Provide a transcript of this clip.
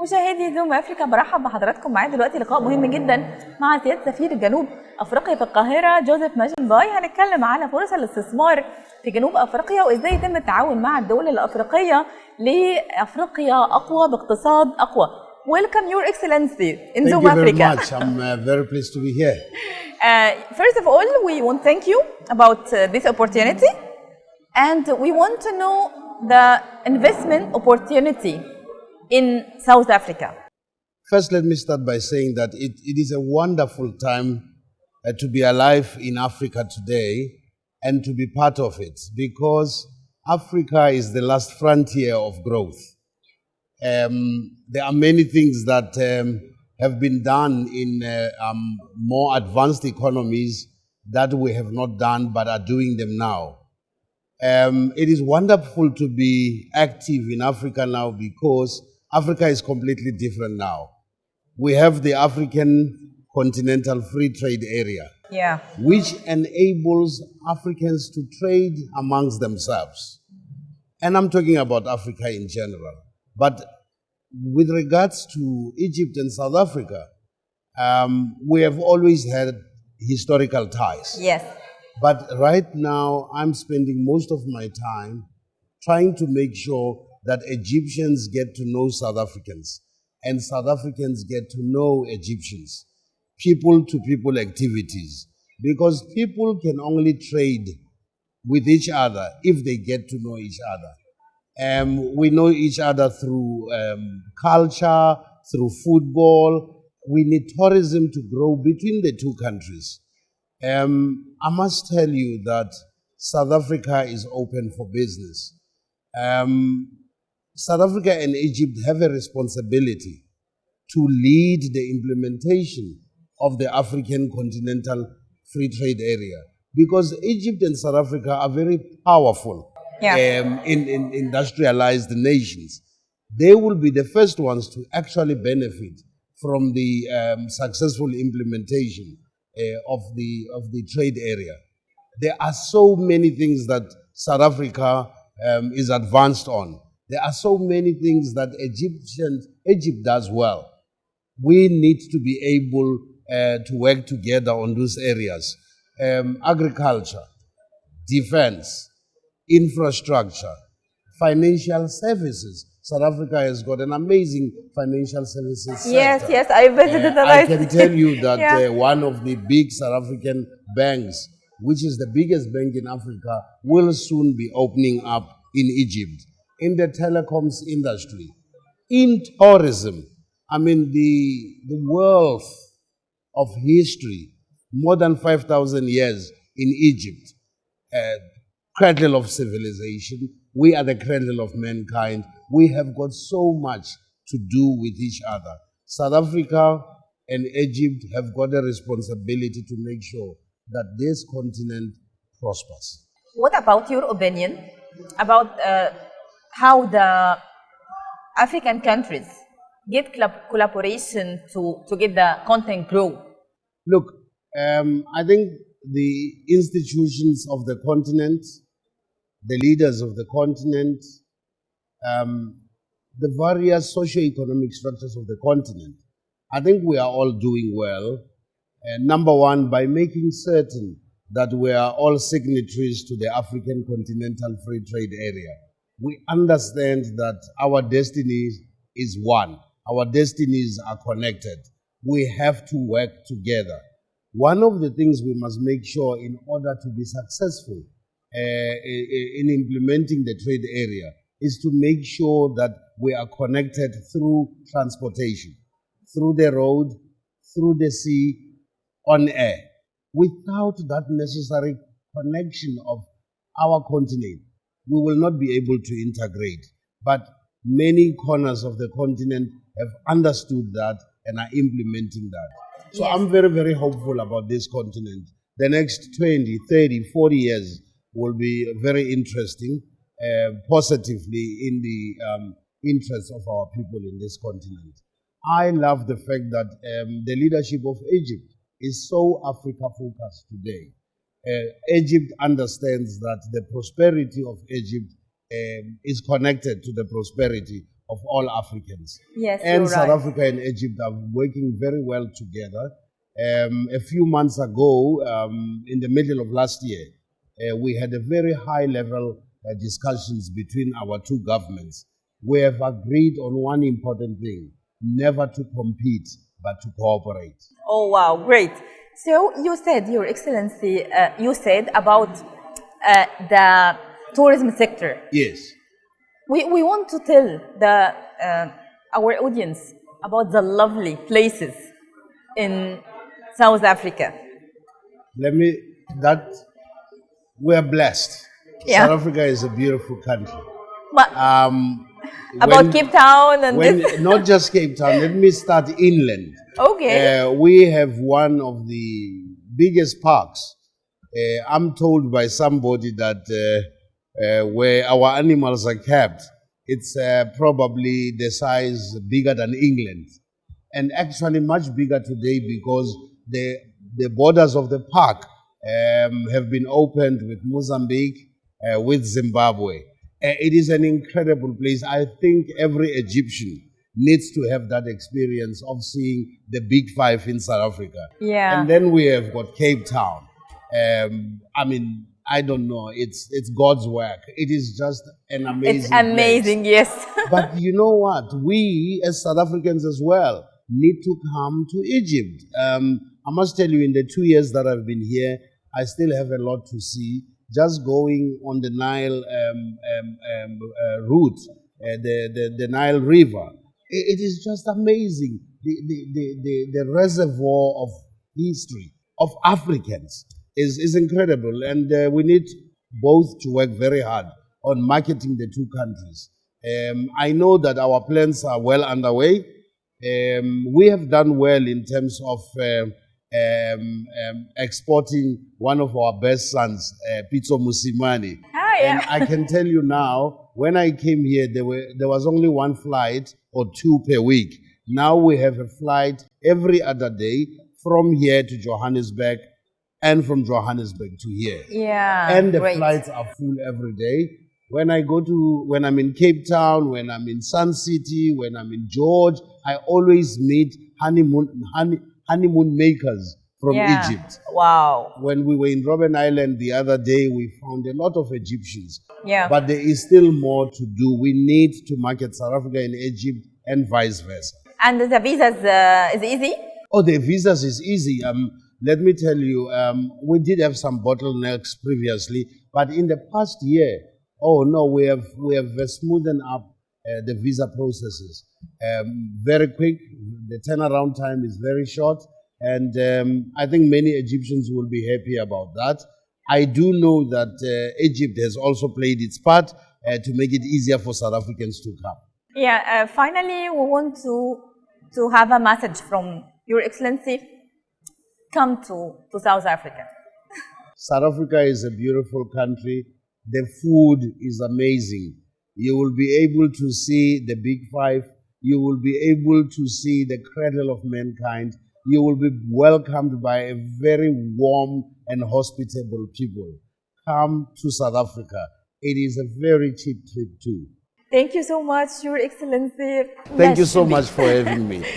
مشاهدي زوم افريكا، برحب بحضراتكم. معايا دلوقتي لقاء مهم جدا مع سيادة سفير جنوب افريقيا في القاهرة جوزيف ماجنباي. هنتكلم على فرص الاستثمار في جنوب افريقيا وازاي يتم التعاون مع الدول الافريقية لافريقيا اقوى باقتصاد اقوى. Welcome Your Excellency in Zoom Africa. Thank you very much. I'm very pleased to be here. First of all, we want to thank you about this opportunity, and we want to know the investment opportunity in South Africa. First, let me start by saying that it is a wonderful time to be alive in Africa today and to be part of it, because Africa is the last frontier of growth. There are many things that have been done in more advanced economies that we have not done but are doing them now. It is wonderful to be active in Africa now because Africa is completely different now. We have the African Continental Free Trade Area, which enables Africans to trade amongst themselves. And I'm talking about Africa in general. But with regards to Egypt and South Africa, we have always had historical ties. Yes. But right now, I'm spending most of my time trying to make sure that Egyptians get to know South Africans and South Africans get to know Egyptians, people-to-people activities, because people can only trade with each other if they get to know each other. We know each other through culture, through football. We need tourism to grow between the two countries. I must tell you that South Africa is open for business. South Africa and Egypt have a responsibility to lead the implementation of the African Continental Free Trade Area, because Egypt and South Africa are very powerful in industrialized nations. They will be the first ones to actually benefit from the successful implementation of the trade area. There are so many things that South Africa is advanced on. There are so many things that Egypt does well. We need to be able to work together on those areas. Agriculture, defense, infrastructure, financial services. South Africa has got an amazing financial services sector. Yes, I visited the I can tell you that one of the big South African banks, which is the biggest bank in Africa, will soon be opening up in Egypt. In the telecoms industry, in tourism, I mean the wealth of history, more than 5,000 years in Egypt, cradle of civilization. We are the cradle of mankind. We have got so much to do with each other. South Africa and Egypt have got a responsibility to make sure that this continent prospers. What about your opinion about how the African countries get collaboration to get the content grow? Look, I think the institutions of the continent, the leaders of the continent, the various socio-economic structures of the continent, I think we are all doing well. Number one, by making certain that we are all signatories to the African Continental Free Trade Area. We understand that our destiny is one. Our destinies are connected. We have to work together. One of the things we must make sure in order to be successful in implementing the trade area is to make sure that we are connected through transportation, through the road, through the sea, on air. Without that necessary connection of our continent, we will not be able to integrate. But many corners of the continent have understood that and are implementing that. So I'm very, very hopeful about this continent. The next 20, 30, 40 years will be very interesting, positively in the interests of our people in this continent. I love the fact that the leadership of Egypt is so Africa-focused today. Egypt understands that the prosperity of Egypt is connected to the prosperity of all Africans. Yes, And you're South right. Africa and Egypt are working very well together. A few months ago, in the middle of last year, we had a very high-level discussions between our two governments. We have agreed on one important thing: never to compete, but to cooperate. Oh, wow, great. So you said, Your Excellency, you said about the tourism sector. Yes. We want to tell our audience about the lovely places in South Africa. We're blessed. Yeah. South Africa is a beautiful country. But about Cape Town and this. Not just Cape Town, let me start inland. Okay. We have one of the biggest parks. I'm told by somebody that where our animals are kept, it's probably the size bigger than England, and actually much bigger today because the borders of the park have been opened with Mozambique, with Zimbabwe. It is an incredible place. I think every Egyptian needs to have that experience of seeing the Big Five in South Africa. Yeah. And then we have got Cape Town. I mean, I don't know. It's God's work. It is just an amazing It's amazing, place. yes. But you know what? We, as South Africans as well, need to come to Egypt. I must tell you, in the 2 years that I've been here, I still have a lot to see. Just going on the Nile route, the Nile River, it is just amazing. The reservoir of history of Africans is incredible, and we need both to work very hard on marketing the two countries. I know that our plans are well underway. We have done well in terms of exporting one of our best sons, Pitso Musimani. Ah, yeah. And I can tell you now, when I came here, there was only one flight or two per week. Now we have a flight every other day from here to Johannesburg and from Johannesburg to here. Yeah. And the great. flights are full every day. When I'm in Cape Town, when I'm in Sun City, when I'm in George, I always meet honeymoon makers from Yeah. Egypt. Wow. When we were in Robben Island the other day, we found a lot of Egyptians. Yeah. But there is still more to do. We need to market South Africa in Egypt and vice versa. And the visas is easy? Oh, the visas is easy. Let me tell you, we did have some bottlenecks previously, but in the past year, we have smoothened up the visa processes. Very quick. The turnaround time is very short, and I think many Egyptians will be happy about that. I do know that Egypt has also played its part to make it easier for South Africans to come. Yeah. Finally, we want to have a message from Your Excellency. Come to South Africa. South Africa is a beautiful country. The food is amazing. You will be able to see the Big Five. You will be able to see the cradle of mankind. You will be welcomed by a very warm and hospitable people. Come to South Africa. It is a very cheap trip too. Thank you so much, Your Excellency. Thank you so much for having me.